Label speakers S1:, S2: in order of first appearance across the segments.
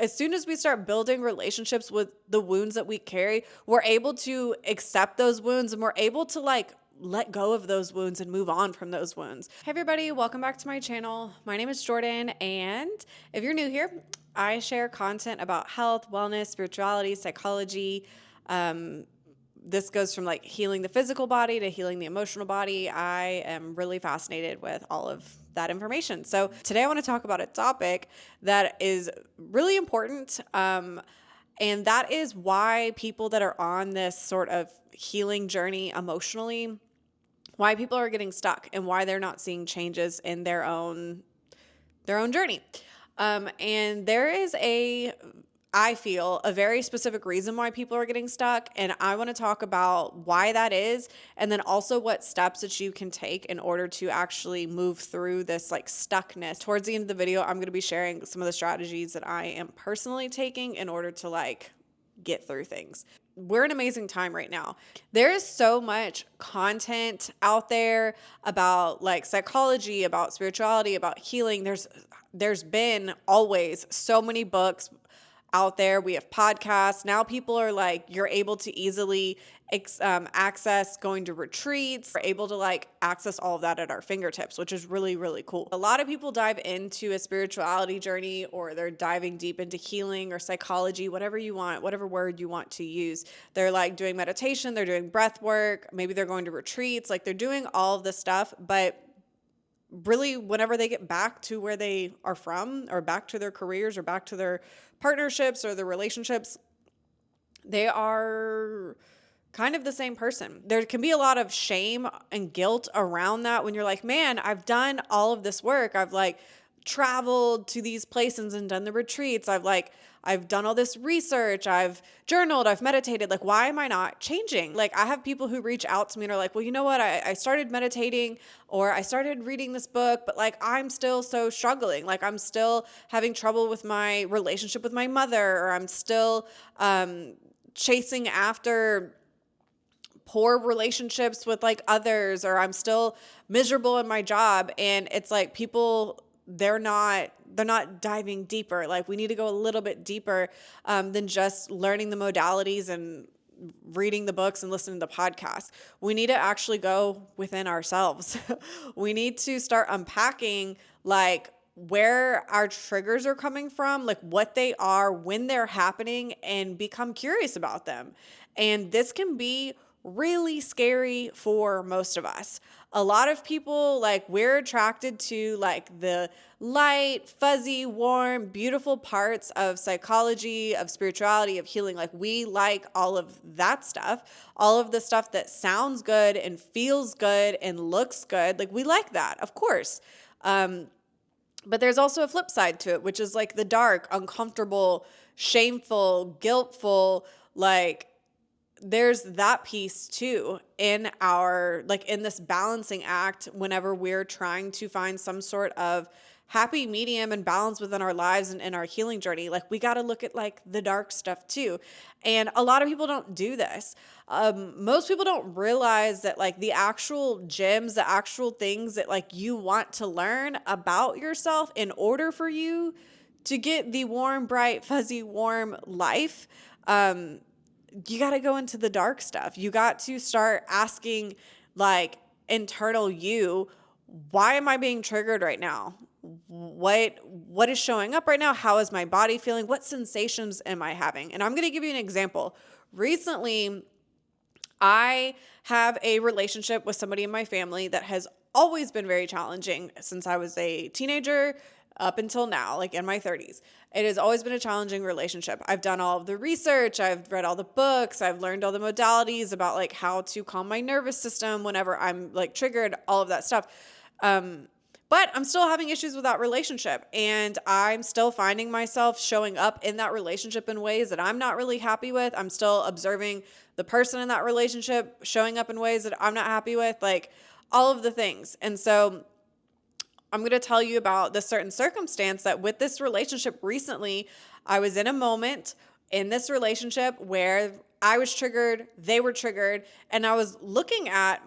S1: as soon as we start building relationships with the wounds that we carry, we're able to accept those wounds and we're able to let go of those wounds and move on from those wounds. Hey everybody, welcome back to my channel. My name is Jordan, and if you're new here, I share content about health, wellness, spirituality, psychology. This goes from like healing the physical body to healing the emotional body. I am really fascinated with all of that information. So today I want to talk about a topic that is really important. And that is why people that are on this sort of healing journey emotionally, why people are getting stuck and why they're not seeing changes in their own journey. And there is I feel a very specific reason why people are getting stuck. And I want to talk about why that is. And then also what steps that you can take in order to actually move through this like stuckness. Towards the end of the video, I'm going to be sharing some of the strategies that I am personally taking in order to like get through things. We're in an amazing time right now. There is so much content out there about like psychology, about spirituality, about healing. There's been always so many books out there. We have podcasts. Now people are like, you're able to easily access going to retreats. We're able to like access all of that at our fingertips, which is really, really cool. A lot of people dive into a spirituality journey, or they're diving deep into healing or psychology, whatever you want, whatever word you want to use. They're like doing meditation, they're doing breath work, maybe they're going to retreats, like they're doing all of this stuff, but really whenever they get back to where they are from, or back to their careers, or back to their partnerships or their relationships, they are kind of the same person. There can be a lot of shame and guilt around that when you're like, man, I've done all of this work. I've like traveled to these places and done the retreats. I've done all this research. I've journaled. I've meditated. Like, why am I not changing? Like, I have people who reach out to me and are like, well, you know what? I started meditating, or I started reading this book, but like, I'm still so struggling. Like, I'm still having trouble with my relationship with my mother, or I'm still chasing after poor relationships with like others, or I'm still miserable in my job. And it's like people, they're not diving deeper. Like, we need to go a little bit deeper than just learning the modalities and reading the books and listening to the podcasts. We need to actually go within ourselves. We need to start unpacking like where our triggers are coming from, like what they are, when they're happening, and become curious about them. And this can be really scary for most of us. A lot of people, like, we're attracted to like the light, fuzzy, warm, beautiful parts of psychology, of spirituality, of healing. Like, we like all of that stuff, all of the stuff that sounds good and feels good and looks good. Like, we like that, of course. But there's also a flip side to it, which is like the dark, uncomfortable, shameful, guiltful, like, there's that piece too in in this balancing act whenever we're trying to find some sort of happy medium and balance within our lives and in our healing journey. Like, we got to look at like the dark stuff too. And a lot of people don't do this. Most people don't realize that like the actual gems, the actual things that like you want to learn about yourself in order for you to get the warm, bright, fuzzy, warm life, you got to go into the dark stuff. You got to start asking like internal you, why am I being triggered right now? What is showing up right now? How is my body feeling? What sensations am I having? And I'm going to give you an example. Recently, I have a relationship with somebody in my family that has always been very challenging since I was a teenager up until now, like in my 30s. It has always been a challenging relationship. I've done all of the research. I've read all the books. I've learned all the modalities about like how to calm my nervous system whenever I'm like triggered, all of that stuff. But I'm still having issues with that relationship, and I'm still finding myself showing up in that relationship in ways that I'm not really happy with. I'm still observing the person in that relationship showing up in ways that I'm not happy with, like all of the things. And so I'm going to tell you about this certain circumstance that with this relationship recently, I was in a moment in this relationship where I was triggered, they were triggered, and I was looking at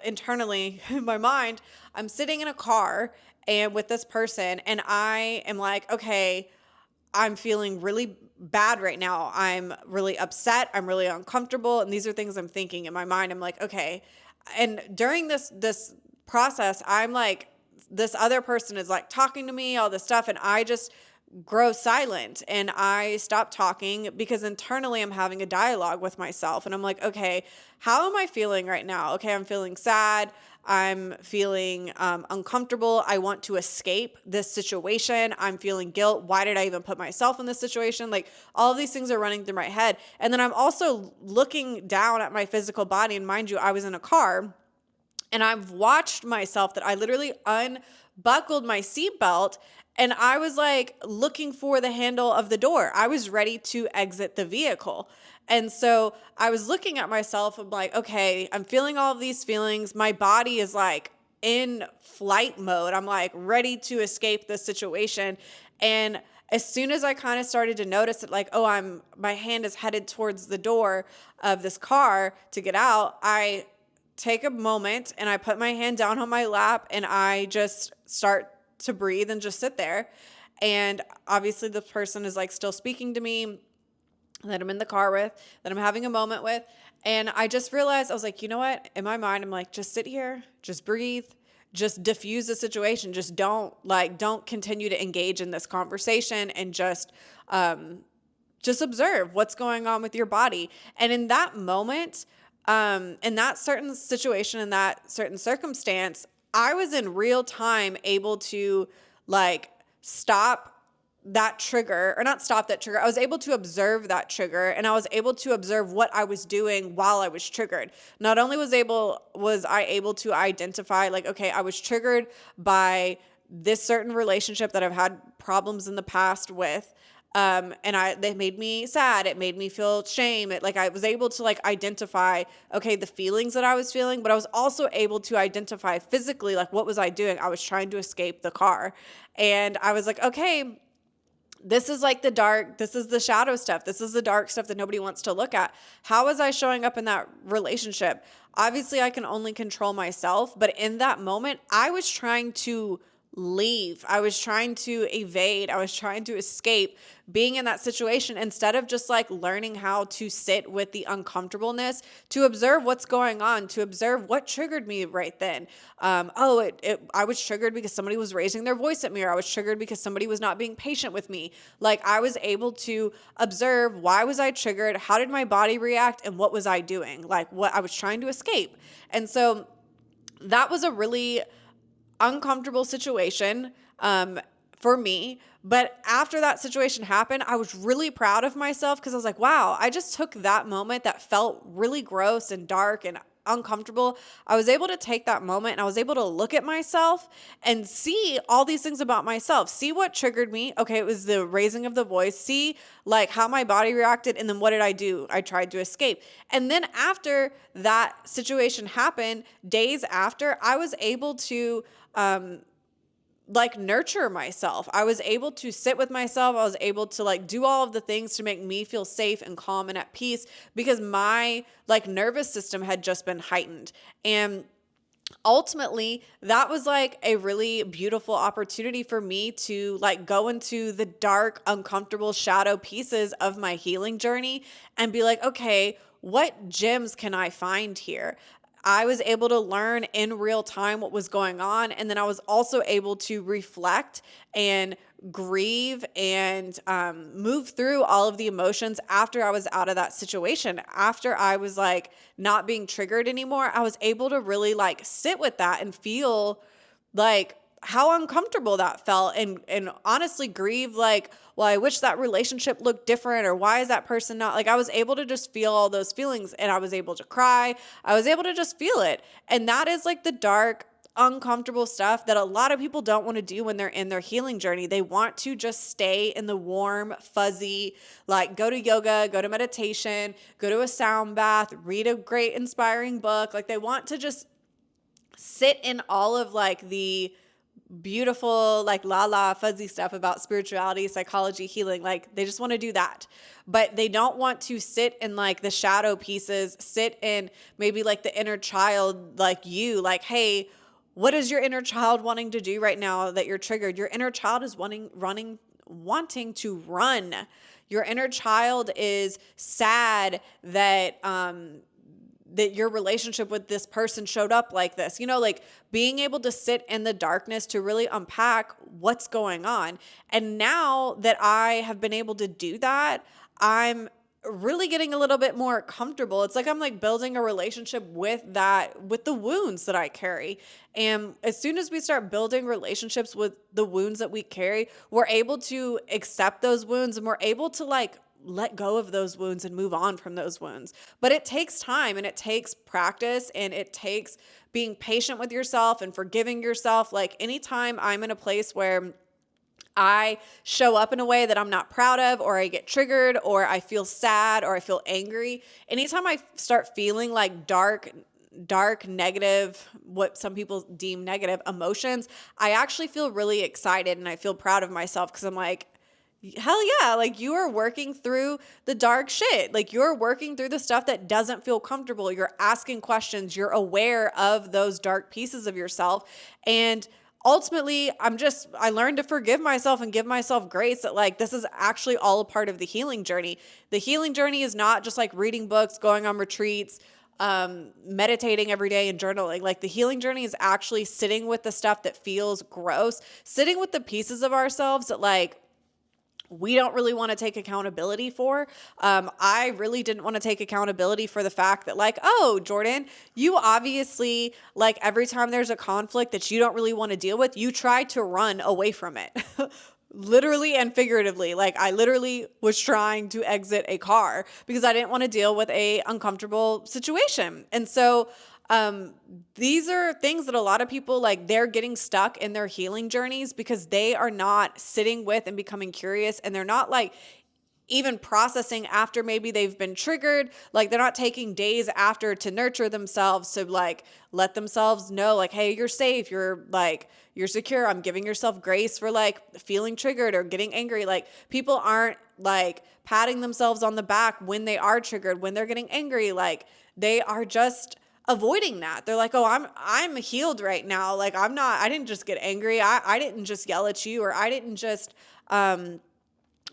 S1: internally in my mind, I'm sitting in a car and with this person, and I am like, okay, I'm feeling really bad right now. I'm really upset. I'm really uncomfortable. And these are things I'm thinking in my mind. I'm like, okay. And during this process, I'm like, this other person is like talking to me, all this stuff. And I just grow silent and I stop talking because internally I'm having a dialogue with myself. And I'm like, okay, how am I feeling right now? Okay, I'm feeling sad. I'm feeling uncomfortable. I want to escape this situation. I'm feeling guilt. Why did I even put myself in this situation? Like all of these things are running through my head. And then I'm also looking down at my physical body. And mind you, I was in a car and I've watched myself that I literally unbuckled my seatbelt and I was like looking for the handle of the door. I was ready to exit the vehicle. And so I was looking at myself. I'm like, okay, I'm feeling all of these feelings. My body is like in flight mode. I'm like ready to escape this situation. And as soon as I kind of started to notice that like, oh, my hand is headed towards the door of this car to get out, I take a moment and I put my hand down on my lap and I just start to breathe and just sit there. And obviously the person is like still speaking to me that I'm in the car with, that I'm having a moment with. And I just realized, I was like, you know what? In my mind, I'm like, just sit here, just breathe, just diffuse the situation. Just don't continue to engage in this conversation and just observe what's going on with your body. And in that moment, in that certain situation, in that certain circumstance, I was in real time able to like stop that trigger, or not stop that trigger. I was able to observe that trigger and I was able to observe what I was doing while I was triggered. Not only was I able to identify like, okay, I was triggered by this certain relationship that I've had problems in the past with. They made me sad. It made me feel shame. I was able to like identify, okay, the feelings that I was feeling, but I was also able to identify physically, like what was I doing? I was trying to escape the car. And I was like, okay, this is like this is the shadow stuff. This is the dark stuff that nobody wants to look at. How was I showing up in that relationship? Obviously I can only control myself, but in that moment, I was trying to leave. I was trying to evade. I was trying to escape being in that situation instead of just like learning how to sit with the uncomfortableness, to observe what's going on, to observe what triggered me right then. I was triggered because somebody was raising their voice at me, or I was triggered because somebody was not being patient with me. Like I was able to observe, why was I triggered? How did my body react? And what was I doing? Like what I was trying to escape. And so that was a really uncomfortable situation for me. But after that situation happened, I was really proud of myself because I was like, wow, I just took that moment that felt really gross and dark and uncomfortable. I was able to take that moment and I was able to look at myself and see all these things about myself, see what triggered me. Okay, it was the raising of the voice, see like how my body reacted. And then what did I do? I tried to escape. And then after that situation happened, days after, I was able to nurture myself. I was able to sit with myself. I was able to like do all of the things to make me feel safe and calm and at peace because my like nervous system had just been heightened. And ultimately, that was like a really beautiful opportunity for me to like go into the dark, uncomfortable shadow pieces of my healing journey and be like, okay, what gems can I find here? I was able to learn in real time what was going on. And then I was also able to reflect and grieve and move through all of the emotions after I was out of that situation. After I was like not being triggered anymore, I was able to really like sit with that and feel like how uncomfortable that felt and honestly grieve like, well, I wish that relationship looked different, or why is that person not like, I was able to just feel all those feelings and I was able to cry. I was able to just feel it. And that is like the dark, uncomfortable stuff that a lot of people don't want to do when they're in their healing journey. They want to just stay in the warm, fuzzy, like go to yoga, go to meditation, go to a sound bath, read a great inspiring book. Like they want to just sit in all of like the beautiful, like fuzzy stuff about spirituality, psychology, healing. Like they just want to do that, but they don't want to sit in like the shadow pieces, sit in maybe like the inner child, like you, like, hey, what is your inner child wanting to do right now that you're triggered? Your inner child is wanting wanting to run. Your inner child is sad that that your relationship with this person showed up like this. Like being able to sit in the darkness to really unpack what's going on. And now that I have been able to do that, I'm really getting a little bit more comfortable. It's like I'm like building a relationship with the wounds that I carry. And as soon as we start building relationships with the wounds that we carry, we're able to accept those wounds, and we're able to like let go of those wounds and move on from those wounds. But it takes time, and it takes practice, and it takes being patient with yourself and forgiving yourself. Like anytime I'm in a place where I show up in a way that I'm not proud of, or I get triggered, or I feel sad, or I feel angry, anytime I start feeling like dark, negative, what some people deem negative emotions, I actually feel really excited and I feel proud of myself, because I'm like, hell yeah, like you are working through the dark shit. Like you're working through the stuff that doesn't feel comfortable. You're asking questions. You're aware of those dark pieces of yourself. And ultimately, I learned to forgive myself and give myself grace that like this is actually all a part of the healing journey. The healing journey is not just like reading books, going on retreats, meditating every day and journaling. Like the healing journey is actually sitting with the stuff that feels gross, sitting with the pieces of ourselves that like we don't really want to take accountability for. I really didn't want to take accountability for the fact that like, oh, Jordan, you obviously like every time there's a conflict that you don't really want to deal with, you try to run away from it. Literally and figuratively. Like I literally was trying to exit a car because I didn't want to deal with a uncomfortable situation. And so these are things that a lot of people like they're getting stuck in their healing journeys because they are not sitting with and becoming curious, and they're not like even processing after maybe they've been triggered. Like they're not taking days after to nurture themselves, to like let themselves know like, hey, you're safe. You're secure. I'm giving yourself grace for like feeling triggered or getting angry. Like people aren't like patting themselves on the back when they are triggered, when they're getting angry. Like they are just avoiding that. They're like, oh, I'm healed right now. Like I didn't just get angry. I didn't just yell at you, or I didn't just,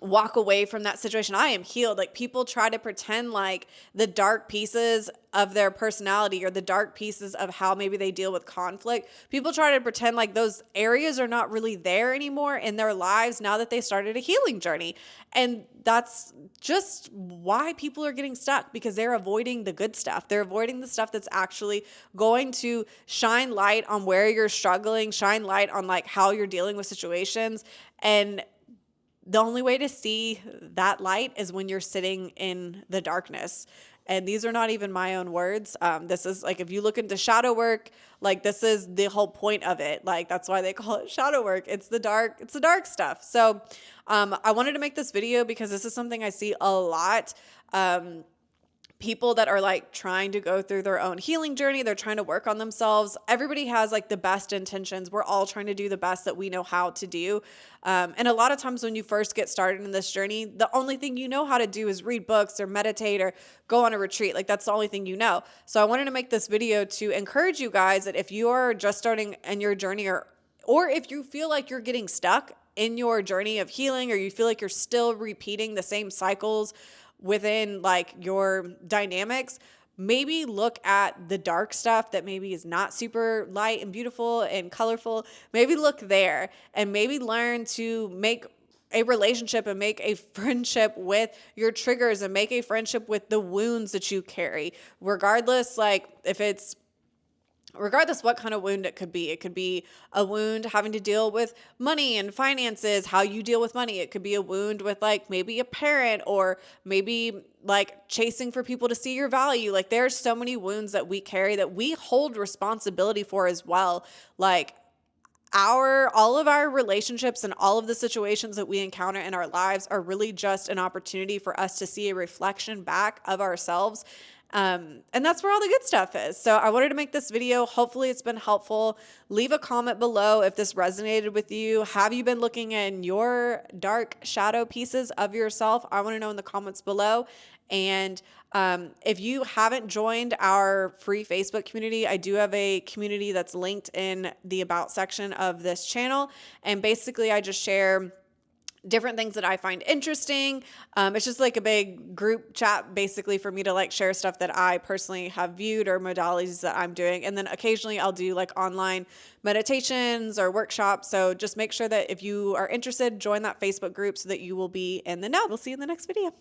S1: walk away from that situation. I am healed. Like people try to pretend like the dark pieces of their personality or the dark pieces of how maybe they deal with conflict. People try to pretend like those areas are not really there anymore in their lives now that they started a healing journey. And that's just why people are getting stuck, because they're avoiding the good stuff. They're avoiding the stuff that's actually going to shine light on where you're struggling, shine light on like how you're dealing with situations. And the only way to see that light is when you're sitting in the darkness. And these are not even my own words. This is like, if you look into shadow work, like this is the whole point of it. Like that's why they call it shadow work. It's the dark stuff. So I wanted to make this video because this is something I see a lot. People that are like trying to go through their own healing journey. They're trying to work on themselves. Everybody has like the best intentions. We're all trying to do the best that we know how to do. And a lot of times when you first get started in this journey, the only thing you know how to do is read books or meditate or go on a retreat. Like that's the only thing you know. So I wanted to make this video to encourage you guys that if you are just starting in your journey, or if you feel like you're getting stuck in your journey of healing, or you feel like you're still repeating the same cycles within like your dynamics, maybe look at the dark stuff that maybe is not super light and beautiful and colorful. Maybe look there and maybe learn to make a relationship and make a friendship with your triggers and make a friendship with the wounds that you carry, regardless what kind of wound it could be. It could be a wound having to deal with money and finances, how you deal with money. It could be a wound with like maybe a parent, or maybe like chasing for people to see your value. Like there's so many wounds that we carry that we hold responsibility for as well. Like all of our relationships and all of the situations that we encounter in our lives are really just an opportunity for us to see a reflection back of ourselves. And that's where all the good stuff is. So I wanted to make this video. Hopefully it's been helpful. Leave a comment below if this resonated with you. Have you been looking in your dark shadow pieces of yourself? I want to know in the comments below. And if you haven't joined our free Facebook community, I do have a community that's linked in the About section of this channel. And basically I just share different things that I find interesting. It's just like a big group chat basically for me to like share stuff that I personally have viewed or modalities that I'm doing. And then occasionally I'll do like online meditations or workshops. So just make sure that if you are interested, join that Facebook group so that you will be in the know. We'll see you in the next video.